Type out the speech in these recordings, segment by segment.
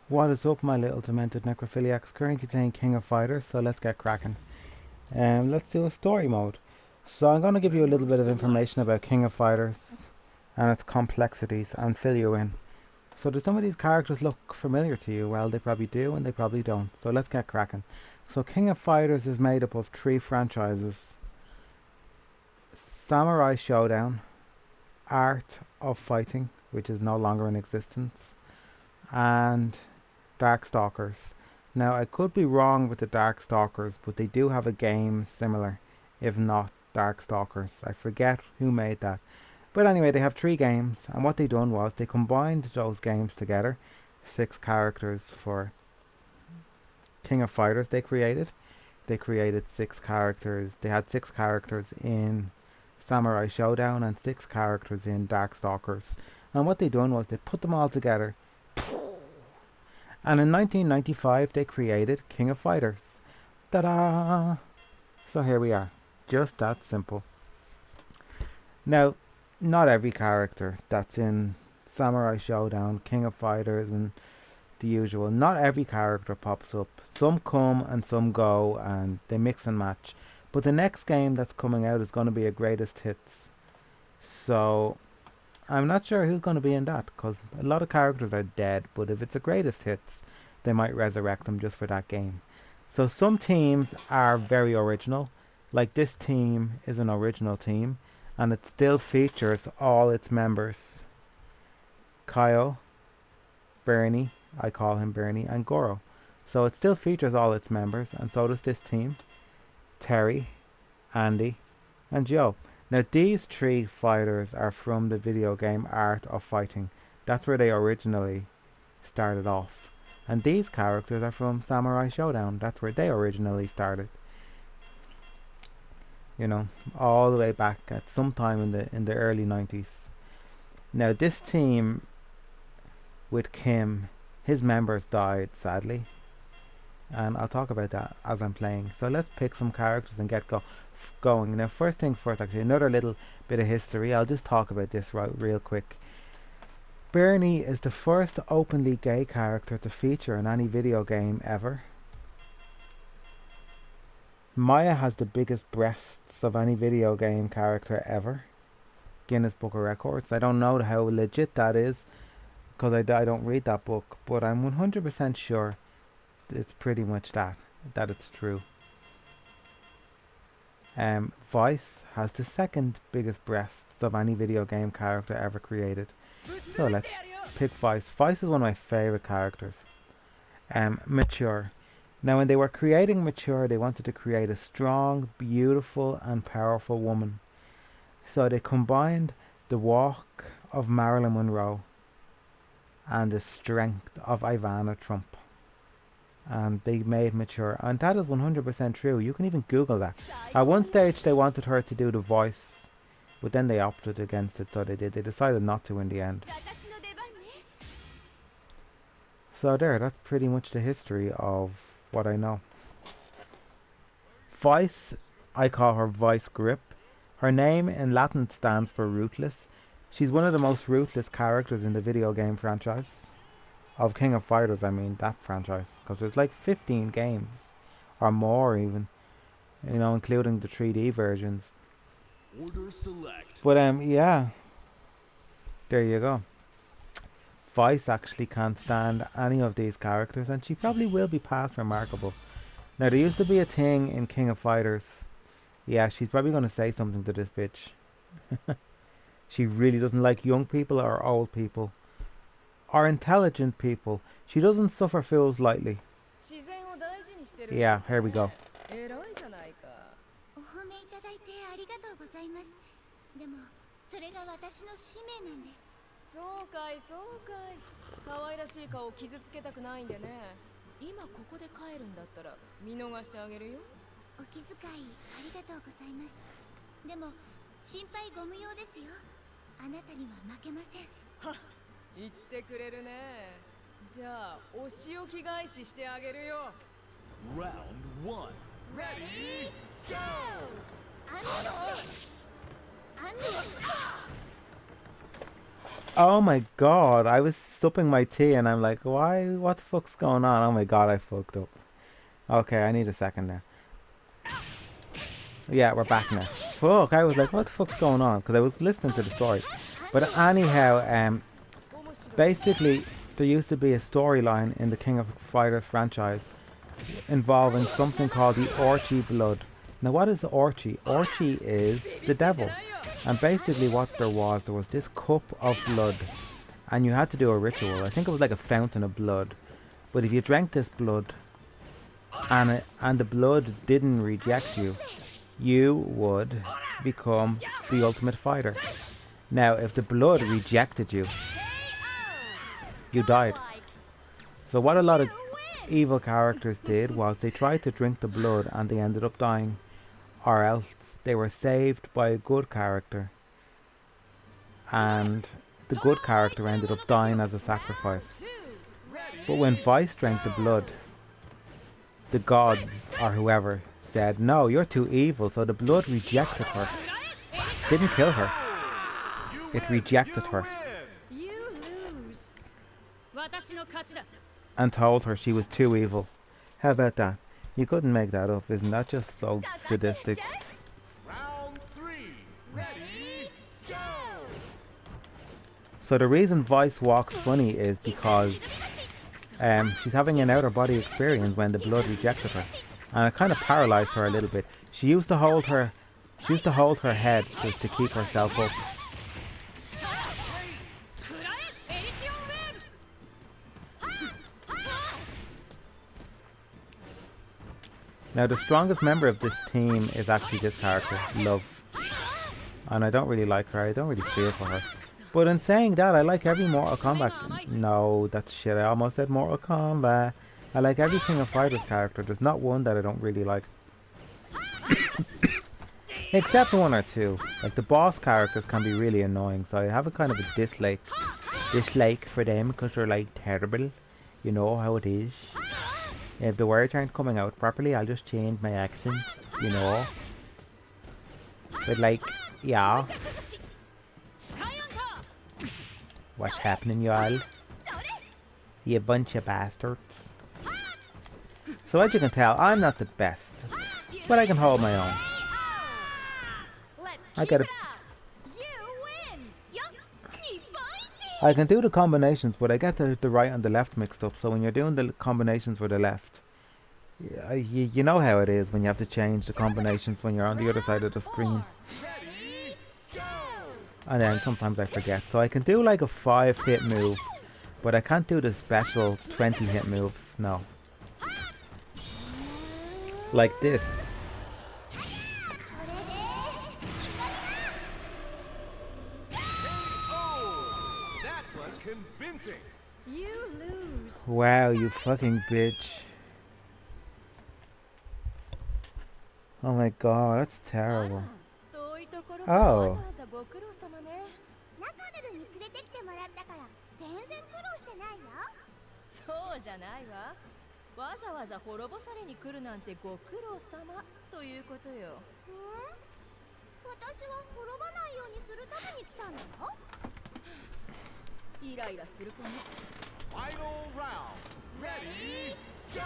What is up, my little demented necrophiliacs? Currently playing King of Fighters, so let's get cracking. Let's do a story mode. So I'm going to give you a little bit of information about King of Fighters and its complexities and fill you in. So do some of these characters look familiar to you? Well, they probably do and they probably don't. So let's get cracking. So King of Fighters is made up of 3 franchises. Samurai Showdown, Art of Fighting, which is no longer in existence, and Darkstalkers. Now, I could be wrong with the Darkstalkers, but they do have a game similar, if not Darkstalkers. I forget who made that. But anyway, they have 3 games, and what they done was they combined those games together. 6 characters for King of Fighters they created. They created 6 characters. They had 6 characters in Samurai Showdown and 6 characters in Darkstalkers. And what they done was they put them all together. And in 1995, they created King of Fighters. Ta-da! So here we are. Just that simple. Now, not every character that's in Samurai Showdown, King of Fighters, and the usual, not every character pops up. Some come and some go, and they mix and match. But the next game that's coming out is going to be a greatest hits. So I'm not sure who's going to be in that, because a lot of characters are dead, but if it's a greatest hits, they might resurrect them just for that game. So some teams are very original, like this team is an original team, and it still features all its members. Kyle, Bernie, I call him Bernie, and Goro. So it still features all its members, and so does this team. Terry, Andy, and Joe. Now these 3 fighters are from the video game Art of Fighting. That's where they originally started off. And these characters are from Samurai Showdown. That's where they originally started. You know, all the way back at some time in the early 90s. Now this team with Kim, his members died sadly. And I'll talk about that as I'm playing. So let's pick some characters and get going. Now first things first, actually, another little bit of history. I'll just talk about this real quick. Bernie is the first openly gay character to feature in any video game ever. Maya has the biggest breasts of any video game character ever. Guinness Book of Records. I don't know how legit that is, because I don't read that book, but I'm 100% sure it's pretty much that it's true. Vice has the second biggest breasts of any video game character ever created. So let's pick Vice. Vice is one of my favorite characters. Mature. Now when they were creating Mature, they wanted to create a strong, beautiful and powerful woman. So they combined the walk of Marilyn Monroe and the strength of Ivana Trump. And they made Mature, and that is 100% true. You can even Google that. At one stage they wanted her to do the voice, but then they opted against it, so they decided not to in the end. So there, that's pretty much the history of what I know. Vice, I call her Vice Grip. Her name in Latin stands for ruthless. She's one of the most ruthless characters in the video game franchise. Of King of Fighters, I mean, that franchise, because there's like 15 games or more even, you know, including the 3D versions. Order select. But yeah, there you go. Vice actually can't stand any of these characters, and she probably will be past remarkable. Now there used to be a thing in King of Fighters. Yeah, she's probably going to say something to this bitch. She really doesn't like young people or old people. Or intelligent people. She doesn't suffer fools lightly. Yeah, here we go. Round 1. Ready, go! Oh my god, I was sipping my tea and I'm like, why? What the fuck's going on? Oh my god, I fucked up. Okay, I need a second now. Yeah, we're back now. Fuck, I was like, what the fuck's going on? Because I was listening to the story. But anyhow, basically, there used to be a storyline in the King of Fighters franchise involving something called the Orchi blood. Now, what is Orchi? Orchi is the devil. And basically what there was this cup of blood. And you had to do a ritual. I think it was like a fountain of blood. But if you drank this blood, and the blood didn't reject you, you would become the ultimate fighter. Now, if the blood rejected you, you died. So what a lot of evil characters did was they tried to drink the blood and they ended up dying. Or else they were saved by a good character. And the good character ended up dying as a sacrifice. But when Vice drank the blood, the gods or whoever said, no, you're too evil. So the blood rejected her. Didn't kill her. It rejected her. And told her she was too evil. How about that? You couldn't make that up. Isn't that just so sadistic? Round 3. Ready, go! So the reason Vice walks funny is because she's having an outer body experience when the blood rejected her. And it kind of paralyzed her a little bit. She used to hold her head to keep herself up. Now the strongest member of this team is actually this character, Love. And I don't really like her, I don't really feel for her. But in saying that, I like every Mortal Kombat... No, that's shit, I almost said Mortal Kombat. I like every King of Fighters character, there's not one that I don't really like. Except one or two. Like the boss characters can be really annoying, so I have a kind of a dislike for them because they're like terrible. You know how it is. If the words aren't coming out properly, I'll just change my accent, you know. But like, yeah. What's happening, y'all? You bunch of bastards. So as you can tell, I'm not the best, but I can hold my own. I can do the combinations, but I get the right and the left mixed up. So when you're doing the combinations for the left, you know how it is when you have to change the combinations when you're on the other side of the screen. And then sometimes I forget. So I can do like a 5-hit move, but I can't do the special 20-hit moves. No. Like this. Convincing. You lose. Wow, you fucking bitch. Oh my god, that's terrible. Oh. Final round. Ready, go!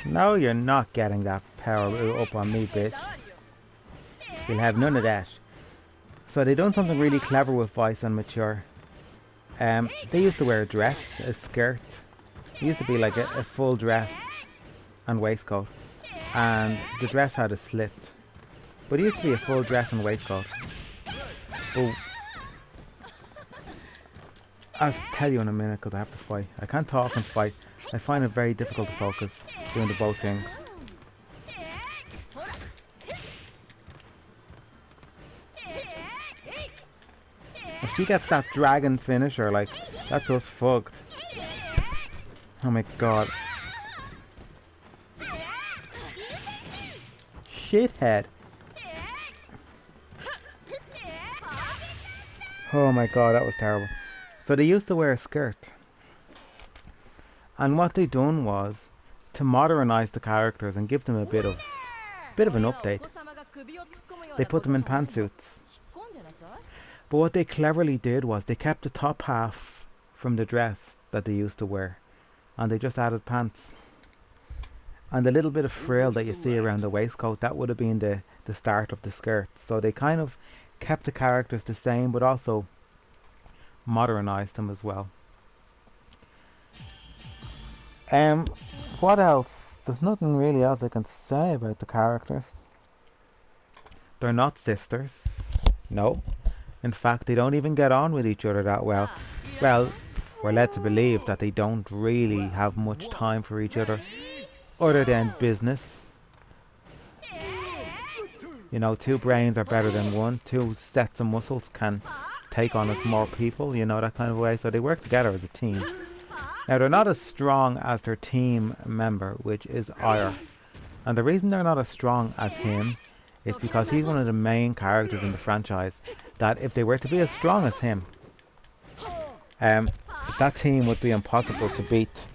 No, you're not getting that power up on me, bitch. You'll have none of that. So they done something really clever with Vice and Mature. They used to wear a dress, a skirt. It used to be like a full dress and waistcoat. And the dress had a slit. But it used to be a full dress and waistcoat. But I'll tell you in a minute because I have to fight. I can't talk and fight. I find it very difficult to focus doing the both things. If she gets that dragon finisher, like, that's us fucked. Oh my god. Shithead. Oh my god, that was terrible. So they used to wear a skirt. And what they done was to modernize the characters and give them a bit of an update. They put them in pantsuits. But what they cleverly did was they kept the top half from the dress that they used to wear, and they just added pants. And the little bit of frill that you see around the waistcoat, that would have been the start of the skirt. So they kind of kept the characters the same, but also modernized them as well. What else? There's nothing really else I can say about the characters. They're not sisters. No. In fact, they don't even get on with each other that well. Well, we're led to believe that they don't really have much time for each other than business. You know, two brains are better than one. Two sets of muscles can take on as more people, you know, that kind of way. So they work together as a team. Now, they're not as strong as their team member, which is Ire. And the reason they're not as strong as him is because he's one of the main characters in the franchise. That if they were to be as strong as him, that team would be impossible to beat.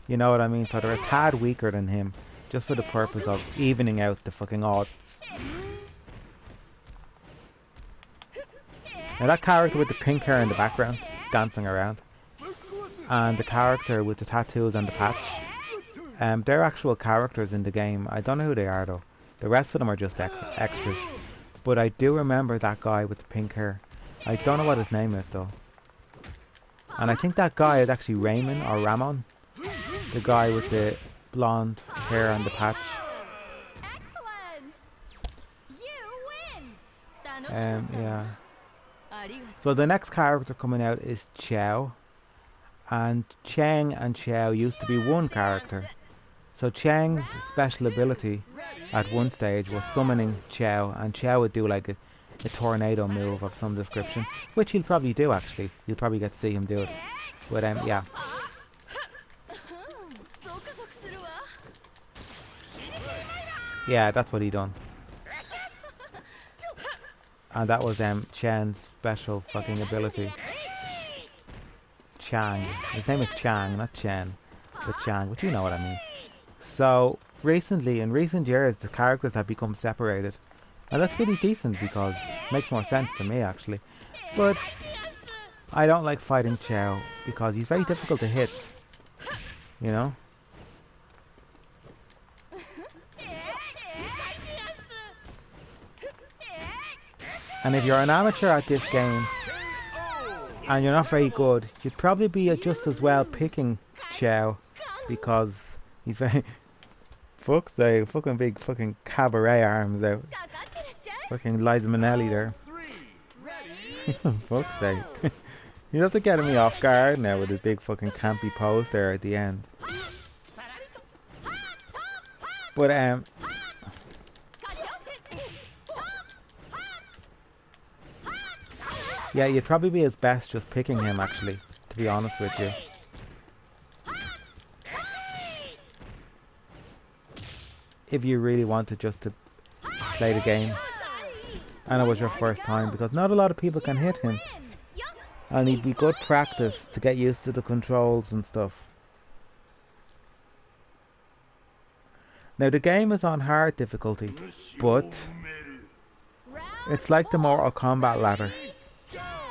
You know what I mean? So they're a tad weaker than him, just for the purpose of evening out the fucking odds. Now that character with the pink hair in the background, dancing around, and the character with the tattoos and the patch, they're actual characters in the game. I don't know who they are though. The rest of them are just extras. But I do remember that guy with the pink hair. I don't know what his name is though. And I think that guy is actually Raymond or Ramon. The guy with the blonde hair and the patch. Excellent! You win! Yeah. So the next character coming out is Xiao. And Cheng and Xiao used to be one character. So Cheng's special ability at one stage was summoning Xiao, and Xiao would do like a tornado move of some description, which he'll probably do actually. You'll probably get to see him do it. But yeah. Yeah, that's what he done. And that was Chen's special fucking ability. Chang. His name is Chang, not Chen. But Chang, but you know what I mean. So, recently, in recent years, the characters have become separated. And that's pretty decent because it makes more sense to me, actually. But I don't like fighting Xiao because he's very difficult to hit. You know? And if you're an amateur at this game, and you're not very good, you'd probably be just as well picking Xiao because he's very fuck's sake, fucking big fucking cabaret arms out. Fucking Liza Minnelli there. Fuck's sake. You have to get me off guard now with his big fucking campy pose there at the end. But yeah, you'd probably be his best just picking him actually, to be honest with you. If you really wanted just to play the game and it was your first time, because not a lot of people can hit him. And he'd be good practice to get used to the controls and stuff. Now the game is on hard difficulty, but it's like the Mortal Kombat ladder.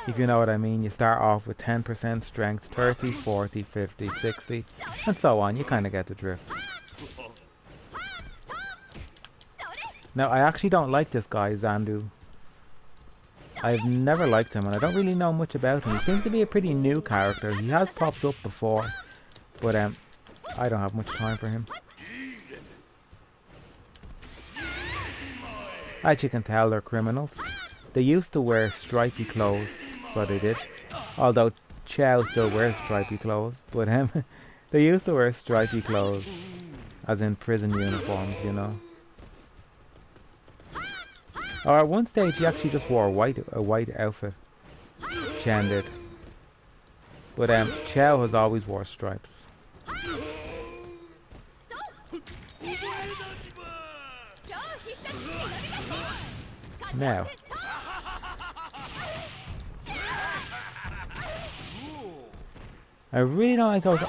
If you know what I mean, you start off with 10% strength, 30, 40, 50, 60, and so on. You kind of get the drift. Now, I actually don't like this guy, Zandu. I've never liked him, and I don't really know much about him. He seems to be a pretty new character. He has popped up before, but I don't have much time for him. As you can tell, they're criminals. They used to wear stripy clothes. What they did, although Xiao still wears stripy clothes, but they used to wear stripy clothes, as in prison uniforms, you know. Or at one stage, he actually just wore a white outfit. Chen did, but Xiao has always wore stripes. Now, I really don't like those.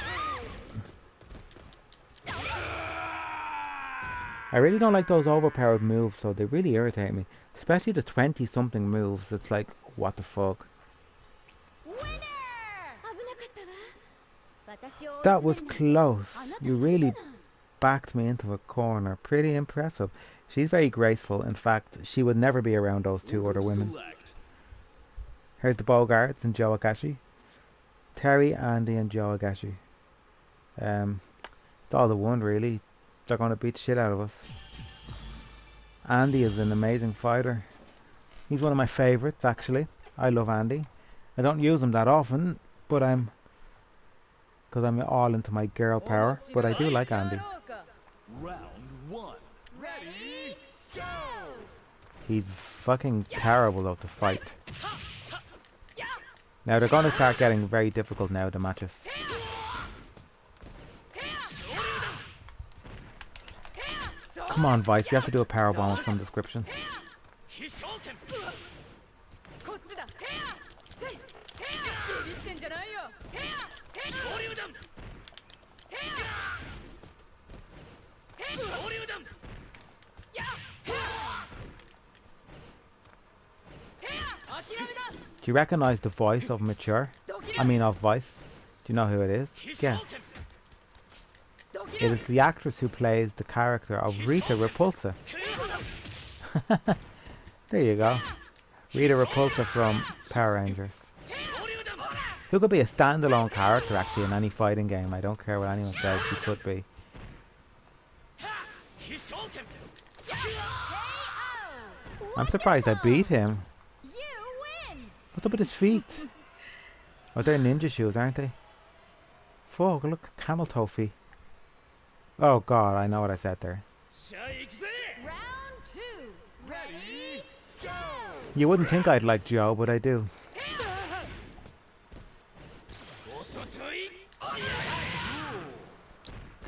I really don't like those overpowered moves, so they really irritate me. Especially the 20-something moves. It's like, what the fuck? Winner! That was close. You really backed me into a corner. Pretty impressive. She's very graceful. In fact, she would never be around those two other women. Select. Here's the Bogarts and Joe Agashi. Terry, Andy, and Joe Agashi. It's all the one, really. They're going to beat the shit out of us. Andy is an amazing fighter. He's one of my favourites, actually. I love Andy. I don't use him that often, but because I'm all into my girl power. But I do like Andy. Round 1. Ready, go! He's fucking terrible though to fight. Now they're going to start getting very difficult now, the matches. Come on, Vice, we have to do a powerbomb of some description. Do you recognize the voice of Mature? I mean of Vice. Do you know who it is? Guess. It is the actress who plays the character of Rita Repulsa. There you go. Rita Repulsa from Power Rangers. Who could be a standalone character actually in any fighting game. I don't care what anyone says, she could be. I'm surprised I beat him. What's up with his feet? Oh, they're ninja shoes, aren't they? Fuck, look, camel toe feet. Oh god, I know what I said there. Round 2. Ready, go! You wouldn't think I'd like Joe, but I do.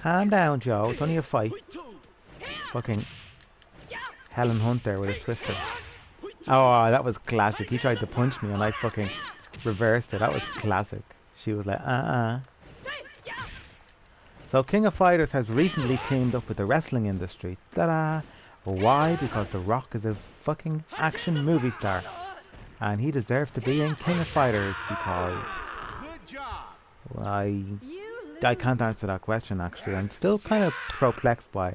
Calm down, Joe. It's only a fight. Fucking Helen Hunt there with a twister. Oh, that was classic. He tried to punch me and I fucking reversed it. That was classic. She was like, So King of Fighters has recently teamed up with the wrestling industry. Ta-da! Why? Because The Rock is a fucking action movie star. And he deserves to be in King of Fighters because... Good job! Well, I can't answer that question actually. I'm still kind of perplexed by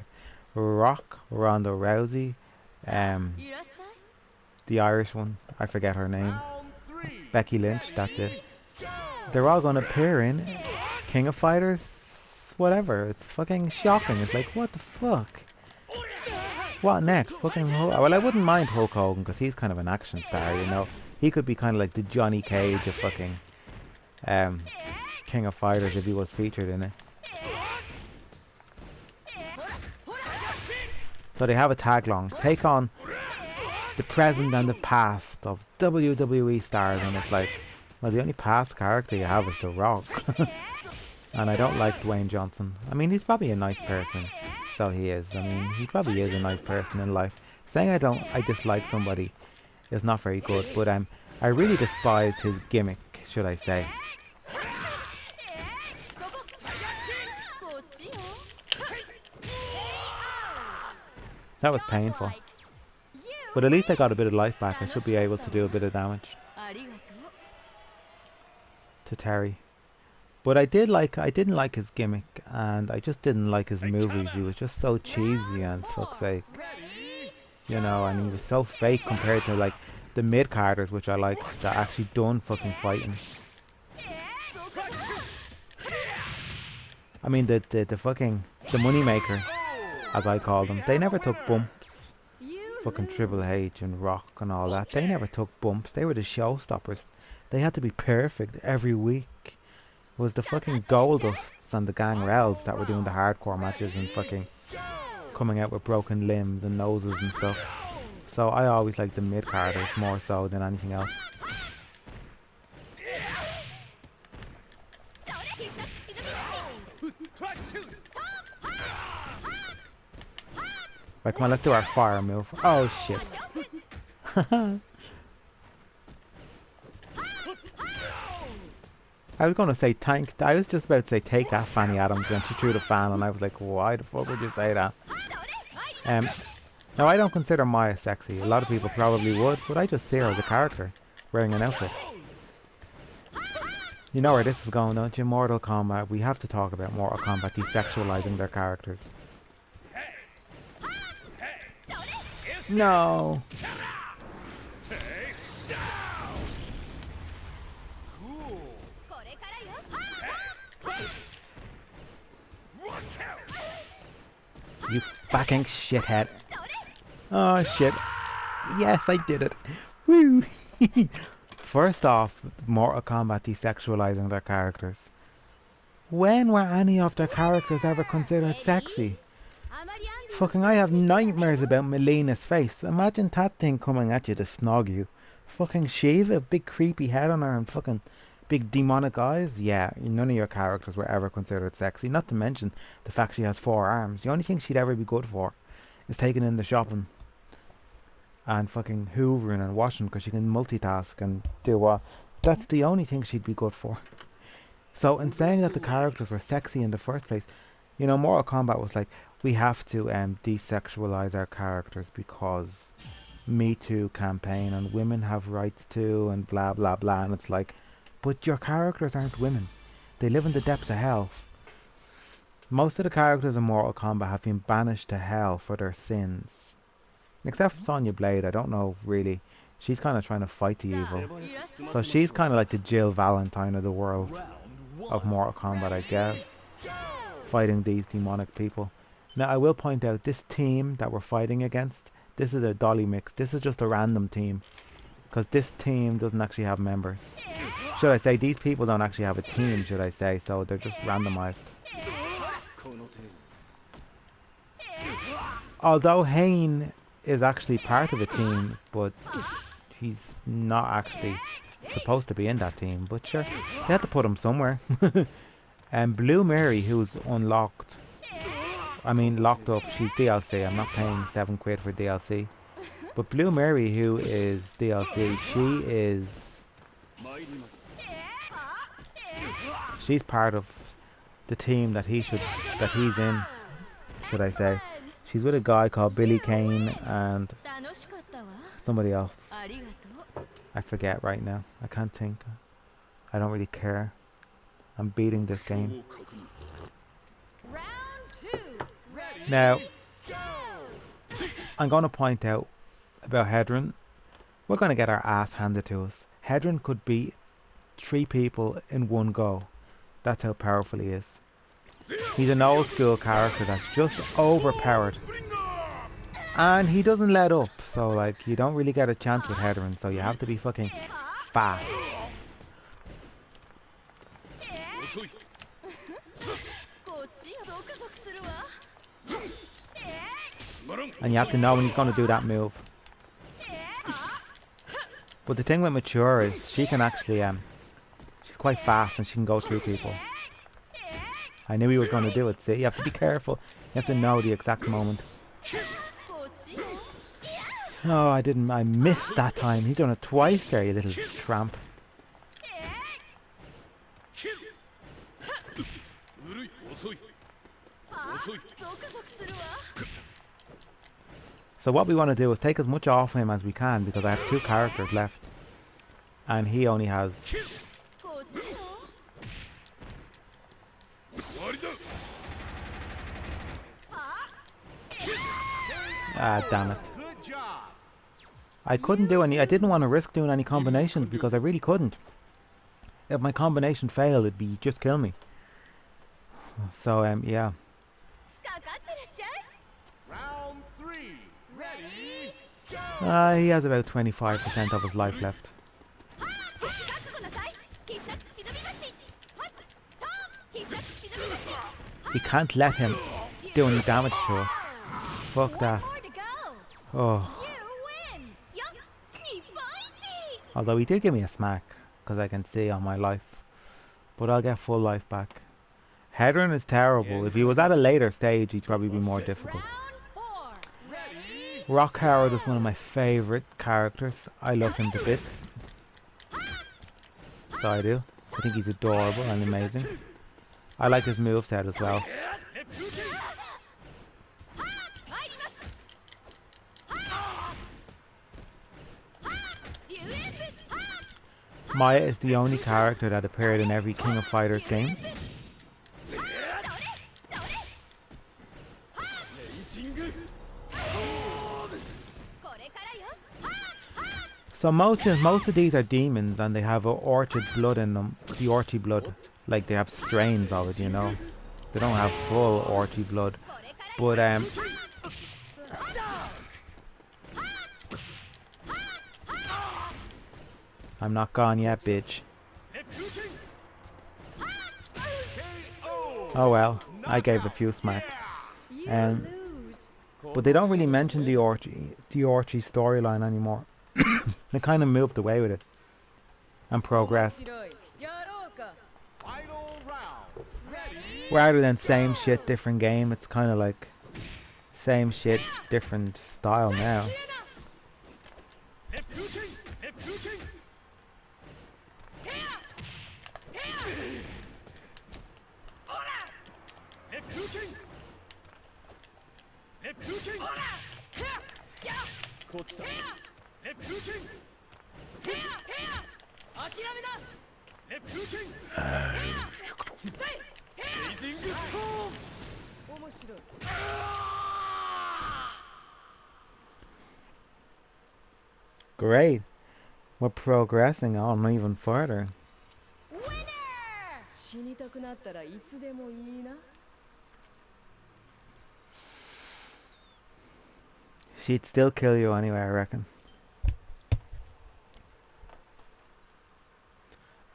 Rock, Ronda Rousey, the Irish one, I forget her name. Round 3. Becky Lynch, that's it. Go! They're all going to appear in King of Fighters, whatever. It's fucking shocking. It's like, what the fuck? What next? Fucking well, I wouldn't mind Hulk Hogan because he's kind of an action star, you know. He could be kind of like the Johnny Cage of fucking King of Fighters if he was featured in it. So they have a tag-along. Take on the present and the past of WWE stars, and it's like, well, the only past character you have is The Rock. And I don't like Dwayne Johnson. I mean, he's probably a nice person, so he is. I mean, he probably is a nice person in life. Saying I dislike somebody is not very good, but I really despised his gimmick, should I say. That was painful. But at least I got a bit of life back. I should be able to do a bit of damage to Terry. But I didn't like his gimmick, and I just didn't like his movies. He was just so cheesy and fuck's sake. You know, and he was so fake compared to like the mid-carders, which I liked, that actually done fucking fighting. I mean the fucking the money makers, as I call them, they never took bumps. Fucking Triple H and Rock and all that, they never took bumps. They were the showstoppers. They had to be perfect every week. It was the fucking Goldusts and the Gangrels that were doing the hardcore matches and fucking coming out with broken limbs and noses and stuff. So I always liked the mid-carders more so than anything else. Right, come on, let's do our fire move. Oh shit. I was going to say tank. I was just about to say take that, Fanny Adams, when she threw the fan, and I was like, why the fuck would you say that? Um, Now I don't consider Maya sexy. A lot of people probably would, but I just see her as a character wearing an outfit. You know where this is going, don't you? Mortal Kombat. We have to talk about Mortal Kombat desexualizing their characters. No. Stay down. Cool. これからよ Rock out. You fucking shithead. Oh shit. Yes, I did it. Woo. First off, Mortal Kombat desexualizing their characters. When were any of their characters ever considered sexy? あまりあん Fucking, I have nightmares about Melina's face. Imagine that thing coming at you to snog you. Fucking Shiva, big creepy head on her and fucking big demonic eyes. Yeah, none of your characters were ever considered sexy. Not to mention the fact she has 4 arms. The only thing she'd ever be good for is taking in the shopping and fucking hoovering and washing, because she can multitask and do what. That's the only thing she'd be good for. So in saying that the characters were sexy in the first place, you know, Mortal Kombat was like, we have to desexualize our characters because Me Too campaign and women have rights too and blah blah blah, and it's like, but your characters aren't women. They live in the depths of hell. Most of the characters in Mortal Kombat have been banished to hell for their sins. Except for Sonya Blade, I don't know really. She's kind of trying to fight the evil. So she's kind of like the Jill Valentine of the world Round of 1. Mortal Kombat, I guess. Fighting these demonic people. Now I will point out, this team that we're fighting against, this is a dolly mix. This is just a random team, because this team doesn't actually have members. Should I say, these people don't actually have a team, should I say, so they're just randomized. Although Hayne is actually part of a team, but he's not actually supposed to be in that team. But sure, they had to put him somewhere. And Blue Mary, who's unlocked, I mean locked up, she's DLC. I'm not paying £7 for DLC. But Blue Mary, who is DLC, she's part of the team that he's in, should I say. She's with a guy called Billy Kane and 楽しかったわ somebody else. ありがとう I forget right now. I can't think. I don't really care. I'm beating this game. Round 2 Now, I'm going to point out about Hedron. We're going to get our ass handed to us. Hedron could beat 3 people in one go. That's how powerful he is. He's an old school character that's just overpowered. And he doesn't let up. So like, you don't really get a chance with Hedron. So you have to be fucking fast. こっちゾクゾクするわ And you have to know when he's going to do that move. But the thing with Mature is she can actually, she's quite fast and she can go through people. I knew he was going to do it. See, you have to be careful. You have to know the exact moment. こっちよ Oh, I missed that time. He's done it twice there, you little tramp. So what we want to do is take as much off him as we can, because I have 2 characters left. And he only has... こっちよ Ah, damn it. Good job. I couldn't do any... I didn't want to risk doing any combinations, because I really couldn't. If my combination failed, it'd be just kill me. So, yeah. かかってらっしゃい Round 3. Ready? Go. He has about 25% of his life left. 覚悟なさい必殺忍び勝ちはっと必殺忍び勝ち We can't let him do any damage to us. Fuck that. More to go Oh. You win よっ日本一 Although he did give me a smack, because I can see on my life. But I'll get full life back. Hedron is terrible. If he was at a later stage, he'd probably be more difficult. Round 4 Ready? Rock Howard is one of my favourite characters. I love him to bits. So I do. I think he's adorable and amazing. I like his moveset as well. Maya is the only character that appeared in every King of Fighters game. So most of these are demons, and they have a orchid blood in them. The orchid blood, like they have strains of it, you know. They don't have full orchid blood, but I'm not gone yet, bitch. Oh well, I gave a few smacks. But they don't really mention the orchid storyline anymore. They kind of moved away with it and progressed. Rather than same shit, different game, it's kind of like same shit, different style now. Great. We're progressing on even further. She'd still kill you anyway, I reckon.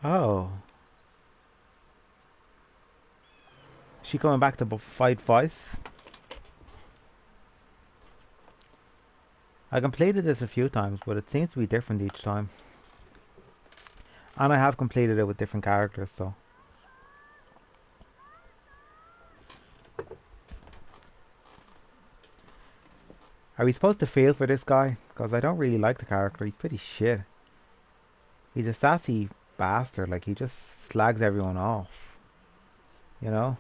Oh. She coming back to fight Vice? I completed this a few times, but it seems to be different each time. And I have completed it with different characters, so. Are we supposed to feel for this guy? Because I don't really like the character. He's pretty shit. He's a sassy bastard. Like, he just slags everyone off. You know?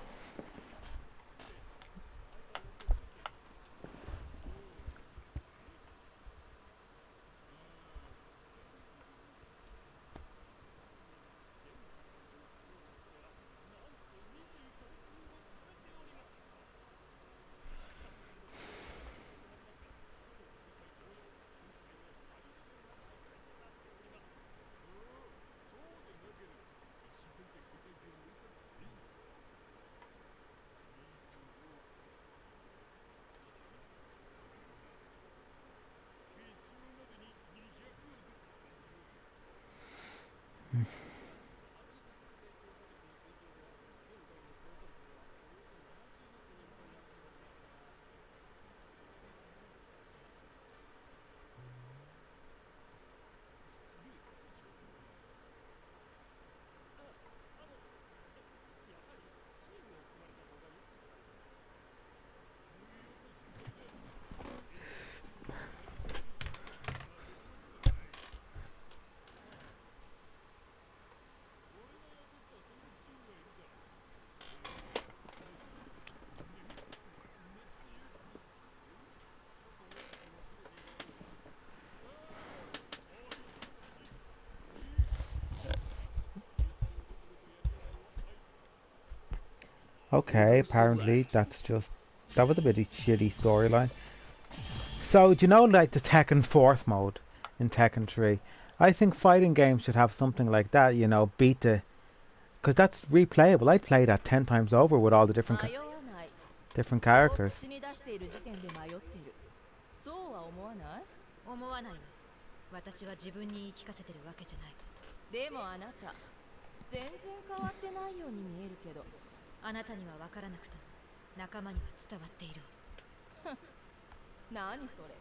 Okay, apparently that was a bit of shitty storyline. So, do you know, like the Tekken Force mode in Tekken 3? I think fighting games should have something like that, you know, because that's replayable. I'd play that 10 times over with all the different characters. あなたには分からなくとも仲間には伝わっている。何それ。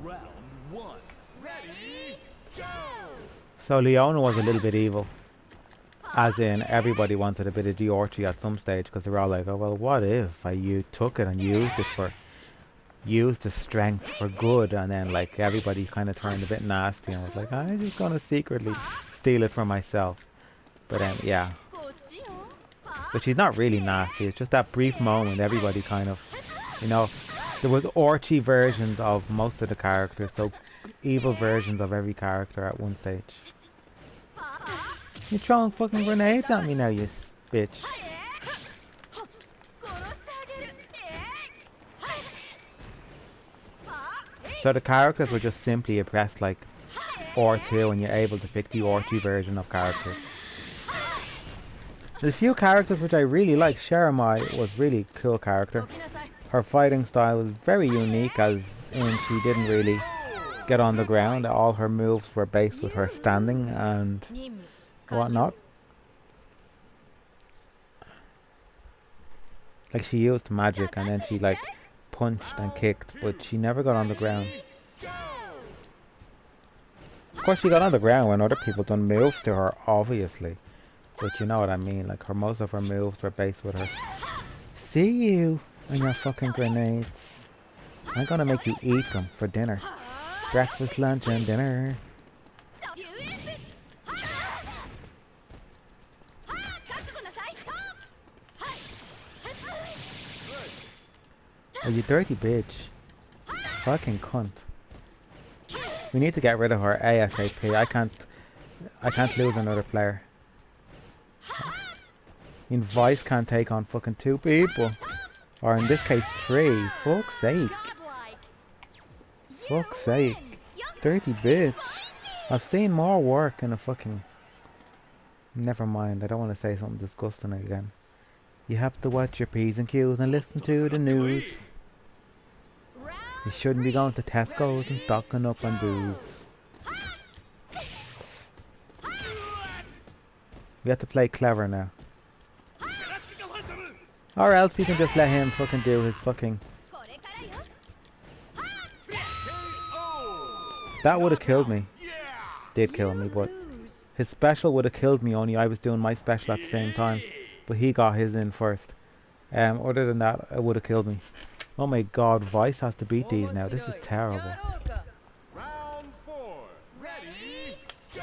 Round 1. Ready, go! So Leona was a little bit evil. As in, everybody wanted a bit of Diorchi at some stage because they were all like, oh, well, what if you took it and used the strength for good, and then like everybody kind of turned a bit nasty and was like, I'm just going to secretly steal it for myself. But yeah. But she's not really nasty. It's just that brief moment everybody kind of, you know, there was orchy versions of most of the characters, so evil versions of every character at one stage. You're throwing fucking grenades at me now, you bitch. So the characters were just simply oppressed like R2 and you're able to pick the orchy version of characters. There's a few characters which I really like. Sharamai was really cool character. Her fighting style was very unique as in she didn't really get on the ground. All her moves were based with her standing and whatnot. Like she used magic and then she like punched and kicked, but she never got on the ground. Of course she got on the ground when other people done moves to her, obviously. But you know what I mean, like most of her moves were based with her. See you and your fucking grenades. I'm gonna make you eat them for dinner. Breakfast, lunch and dinner. Oh, you dirty bitch. Fucking cunt. We need to get rid of her ASAP. I can't lose another player. I mean, Vice can't take on fucking 2 people. Or in this case 3. Fuck's sake. Fuck's sake. Dirty bitch. I've seen more work in a fucking... Never mind, I don't want to say something disgusting again. You have to watch your P's and Q's and listen to the news. You shouldn't be going to Tesco's and stocking up on booze. We have to play clever now. Or else we can just let him fucking do his fucking... That would have killed me. Did kill me, but... His special would have killed me, only I was doing my special at the same time. But he got his in first. Other than that, it would have killed me. Oh my god, Vice has to beat these now. This is terrible. Round 4. Ready, go!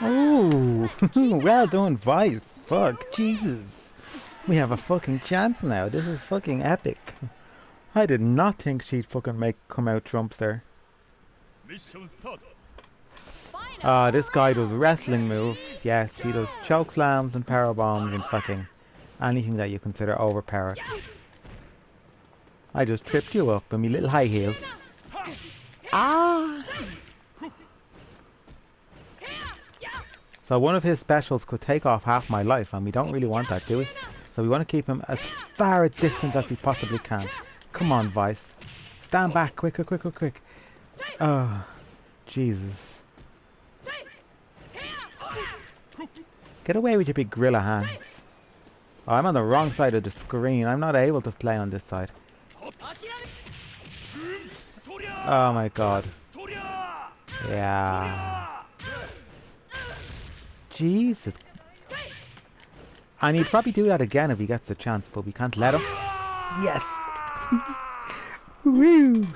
Oh, well done, Vice. Fuck, Jesus. We have a fucking chance now. This is fucking epic. I did not think she'd fucking come out trumps there. Mission start. This guy does wrestling moves. Yes, he does choke slams and power bombs and fucking anything that you consider overpowered. I just tripped you up in me little high heels. Ah! So one of his specials could take off half my life, and we don't really want that, do we? So we want to keep him as far a distance as we possibly can. Come on, Vice. Stand back, quicker, quicker, quick. Oh, Jesus. Get away with your big gorilla hands. Oh, I'm on the wrong side of the screen. I'm not able to play on this side. Oh my god. Yeah. Jesus. And he'd probably do that again if he gets the chance, but we can't let him. Yes! Woo!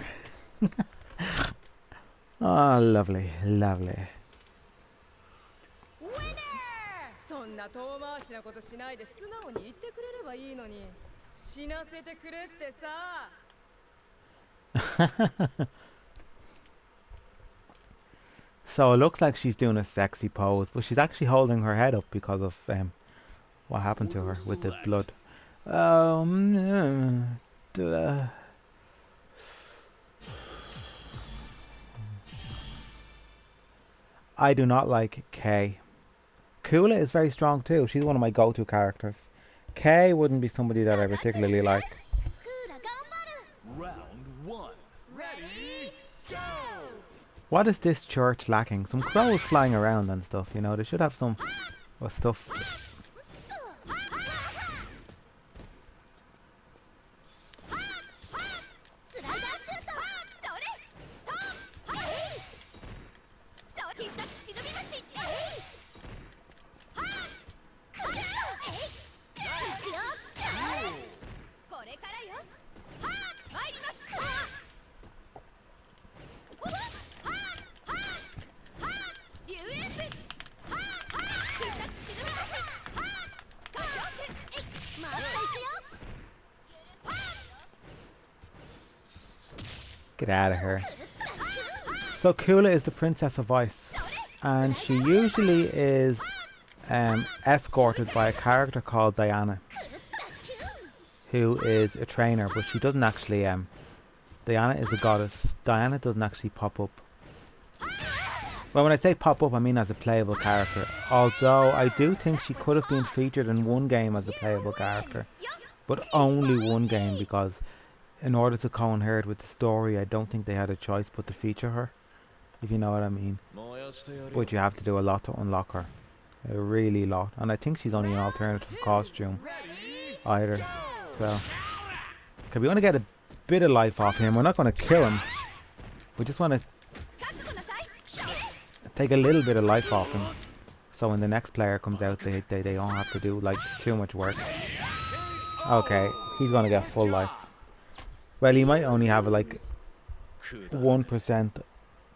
Oh, lovely, lovely. So it looks like she's doing a sexy pose, but she's actually holding her head up because of what happened to her with the blood. I do not like Kay. Kula is very strong too. She's one of my go-to characters. Kay wouldn't be somebody that I particularly like. クーラ頑張る Round one. Ready, go! What is this church lacking? Some crows flying around and stuff, you know. They should have some stuff. スライダーシュートそれトンはいそう必殺忍び腰えいはっこれえいいくよこれからよはっ参りますはっはっはっ竜炎舞はっはっ必殺忍び腰はっ歌唱戦えいまだいくよはっ Get out of here. So Kula is the Princess of Ice, and she usually is escorted by a character called Diana, who is a trainer, but she doesn't actually. Diana is a goddess. Diana doesn't actually pop up. Well, when I say pop up, I mean as a playable character. Although I do think she could have been featured in one game as a playable character, but only one game, because in order to co-inherit with the story, I don't think they had a choice but to feature her, if you know what I mean. But you have to do a lot to unlock her. A really lot. And I think she's only an alternative costume either as well. Okay, we want to get a bit of life off him. We're not going to kill him. We just want to take a little bit of life off him. So when the next player comes out, they don't have to do like too much work. Okay, he's going to get full life. Well, he might only have like 1%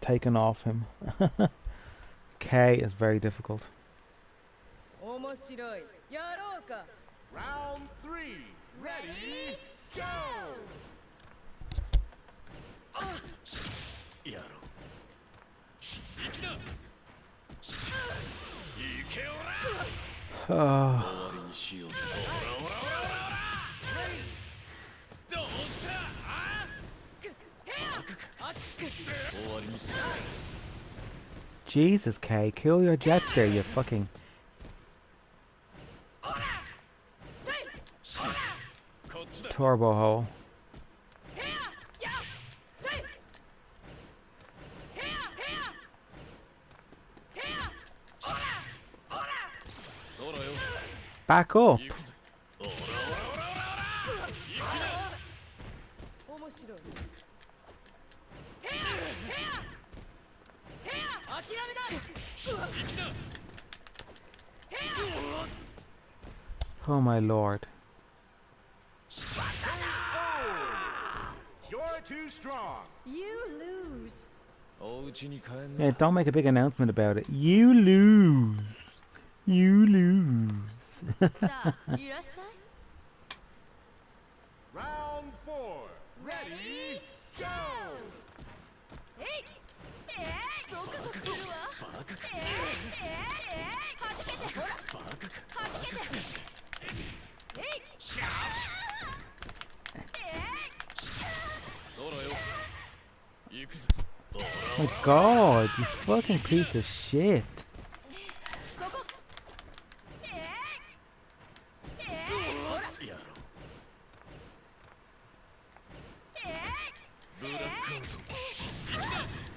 taken off him. K is very difficult. Round three. Ready, go! Oh, Jesus, K, kill your jets there, you fucking... Turbo hole. Back up. Oh my lord. You're too strong. You lose. Yeah, don't make a big announcement about it. You lose. You lose. Round four. Ready, go! Oh my god, you fucking piece of shit.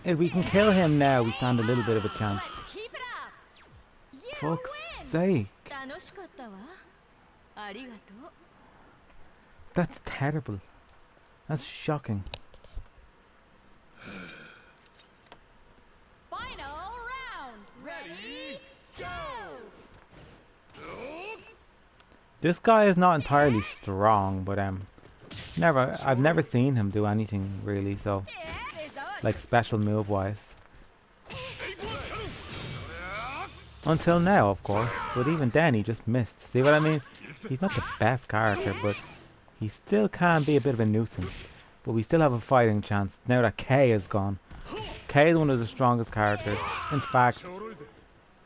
If we can kill him now, we stand a little bit of a chance. Keep it up. You Fuck's win. sake. That's terrible. That's shocking. Final round. Ready, go! This guy is not entirely strong, but I've never seen him do anything really, so like special move wise. Until now, of course, but even then he just missed. See what I mean? He's not the best character, but he still can be a bit of a nuisance. But we still have a fighting chance now that K is gone. K is one of the strongest characters. In fact,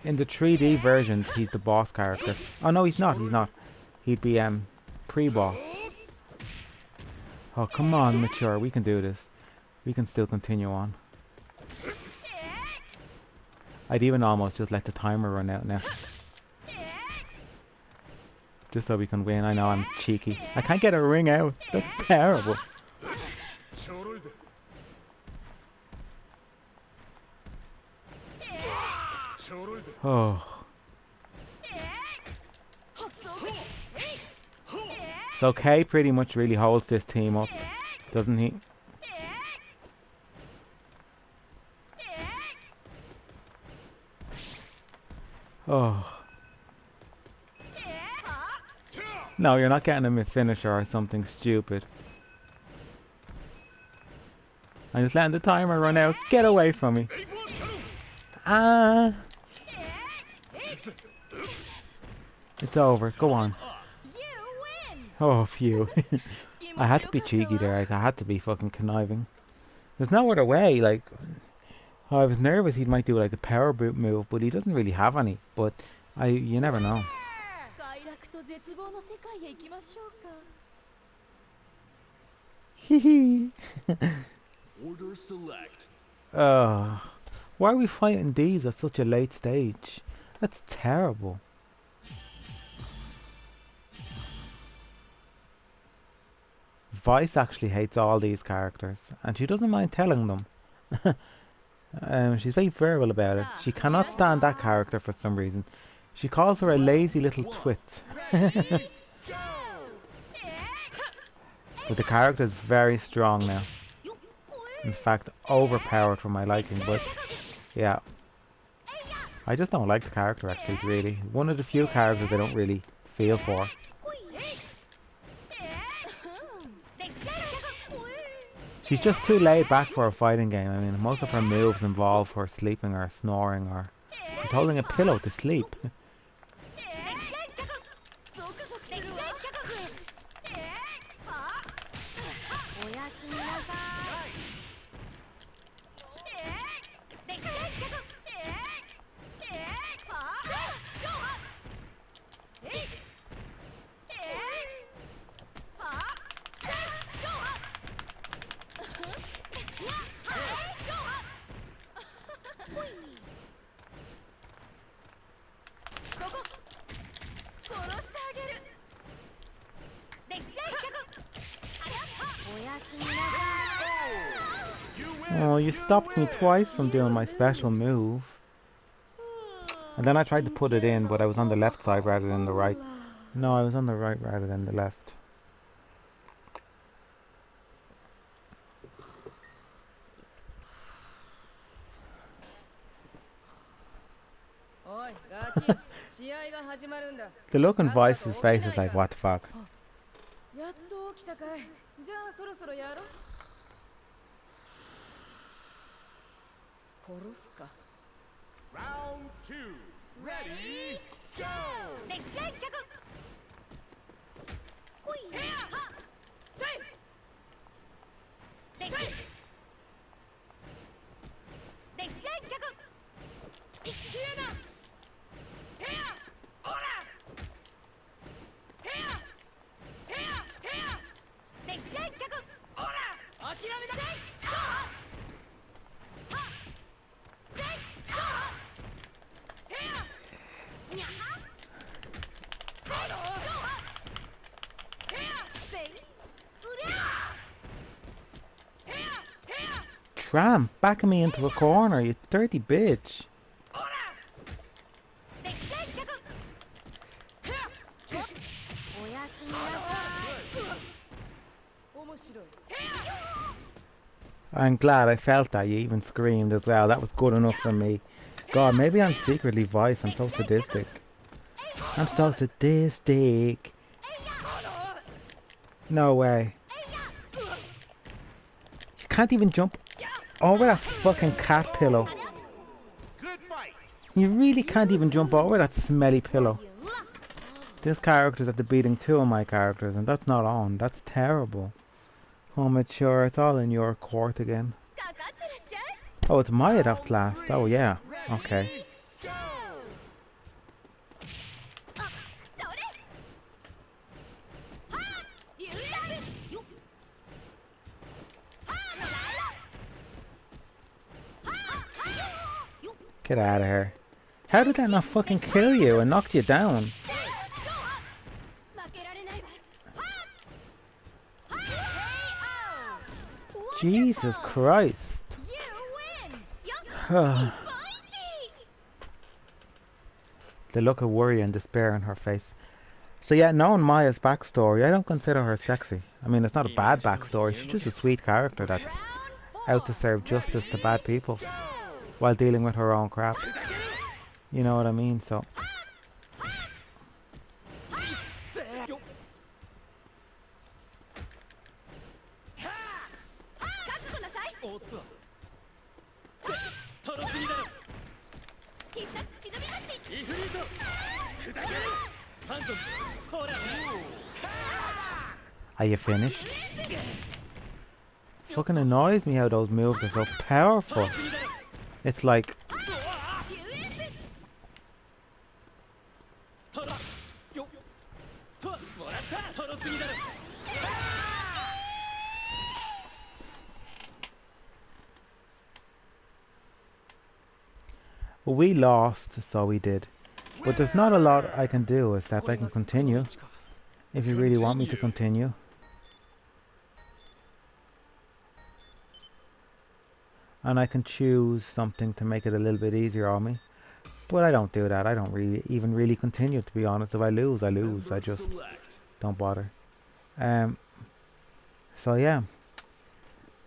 in the 3D versions, he's the boss character. Oh no, he's not. He's not. He'd be pre-boss. Oh come on, mature. We can do this. We can still continue on. I'd even almost just let the timer run out now. Just so we can win. I know I'm cheeky. I can't get a ring out. That's terrible. Oh. So Kay pretty much really holds this team up, doesn't he? Oh. No, you're not getting him a finisher or something stupid. I'm just letting the timer run out. Get away from me. Ah. It's over. Go on. Oh, phew. I had to be cheeky there. I had to be fucking conniving. There's no other way. Like, I was nervous he might do like a power boot move, but he doesn't really have any. But you never know. Hehe. Order select. Why are we fighting these at such a late stage? That's terrible. Vice actually hates all these characters, and she doesn't mind telling them. She's very verbal about it. She cannot stand that character for some reason. She calls her a lazy little twit. But the character is very strong now. In fact, overpowered for my liking, but yeah. I just don't like the character actually, really. One of the few characters I don't really feel for. She's just too laid back for a fighting game. I mean, most of her moves involve her sleeping or snoring, or she's holding a pillow to sleep. Oh, you stopped me twice from doing my special move. And then I tried to put it in, but I was on the left side rather than the right. No, I was on the right rather than the left. The look on Vice's face is like, what the fuck? Round 2. Ready, go! Tramp, backing me into a corner, you dirty bitch. I'm glad I felt that. You even screamed as well. That was good enough for me. God, maybe I'm secretly Vice. I'm so sadistic. I'm so sadistic. No way. You can't even jump over that fucking cat pillow. You really can't even jump over that smelly pillow. This character's at the beating two of my characters, and that's not on. That's terrible. Oh, mature, it's all in your court again. Oh, it's my that's last. Oh, yeah. Okay. Get out of here. How did that not fucking kill you and knocked you down? Jesus Christ. The look of worry and despair on her face. So yeah, knowing Maya's backstory, I don't consider her sexy. I mean, it's not a bad backstory. She's just a sweet character that's out to serve justice to bad people while dealing with her own crap. You know what I mean? So are you finished? Fucking annoys me how those moves are so powerful. It's like we lost, so we did. But there's not a lot I can do except I can continue. If you really want me to continue. And I can choose something to make it a little bit easier on me. But I don't do that. I don't really continue, to be honest. If I lose, I lose. I just don't bother. So yeah.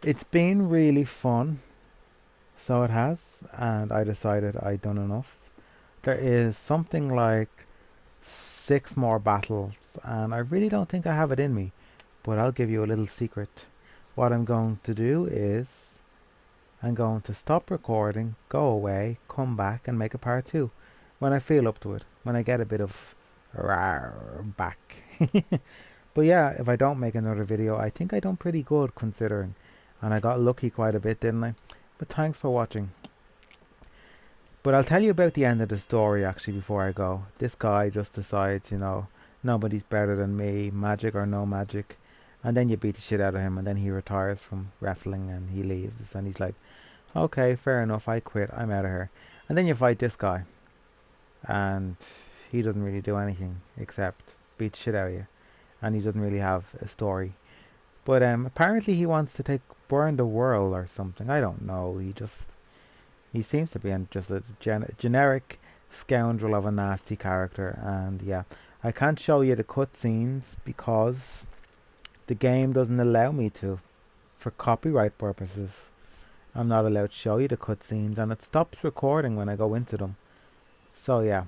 It's been really fun. So it has. And I decided I'd done enough. There is something like 6 more battles. And I really don't think I have it in me. But I'll give you a little secret. What I'm going to do is I'm going to stop recording, go away, come back and make a part 2 when I feel up to it, when I get a bit of rawr back. But yeah, if I don't make another video, I think I done pretty good considering, and I got lucky quite a bit, didn't I? But thanks for watching. But I'll tell you about the end of the story actually before I go. This guy just decides, you know, nobody's better than me, magic or no magic. And then you beat the shit out of him, and then he retires from wrestling and he leaves. And he's like, okay, fair enough, I quit, I'm out of here. And then you fight this guy. And he doesn't really do anything except beat the shit out of you. And he doesn't really have a story. But apparently he wants to burn the world or something. I don't know. He seems to be just a generic scoundrel of a nasty character. And yeah, I can't show you the cutscenes because the game doesn't allow me to, for copyright purposes. I'm not allowed to show you the cutscenes, and it stops recording when I go into them. So yeah.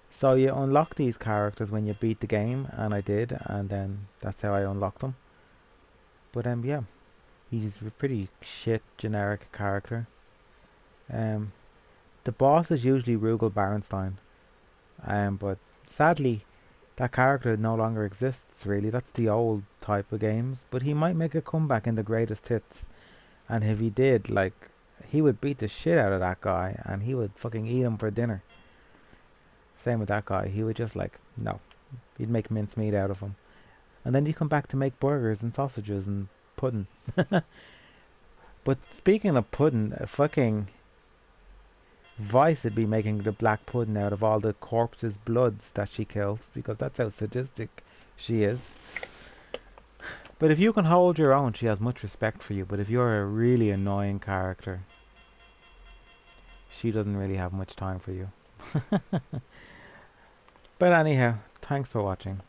So you unlock these characters when you beat the game, and I did, and then that's how I unlocked them. But yeah, he's a pretty shit generic character. The boss is usually Rugal Barenstein, but sadly that character no longer exists really. That's the old type of games. But he might make a comeback in the greatest hits. And if he did, like, he would beat the shit out of that guy. And he would fucking eat him for dinner. Same with that guy. He would just like, no. He'd make mincemeat out of him. And then he'd come back to make burgers and sausages and pudding. But speaking of pudding, fucking Vice would be making the black pudding out of all the corpses' bloods that she kills, because that's how sadistic she is. But if you can hold your own, she has much respect for you. But if you're a really annoying character, she doesn't really have much time for you. But anyhow, thanks for watching.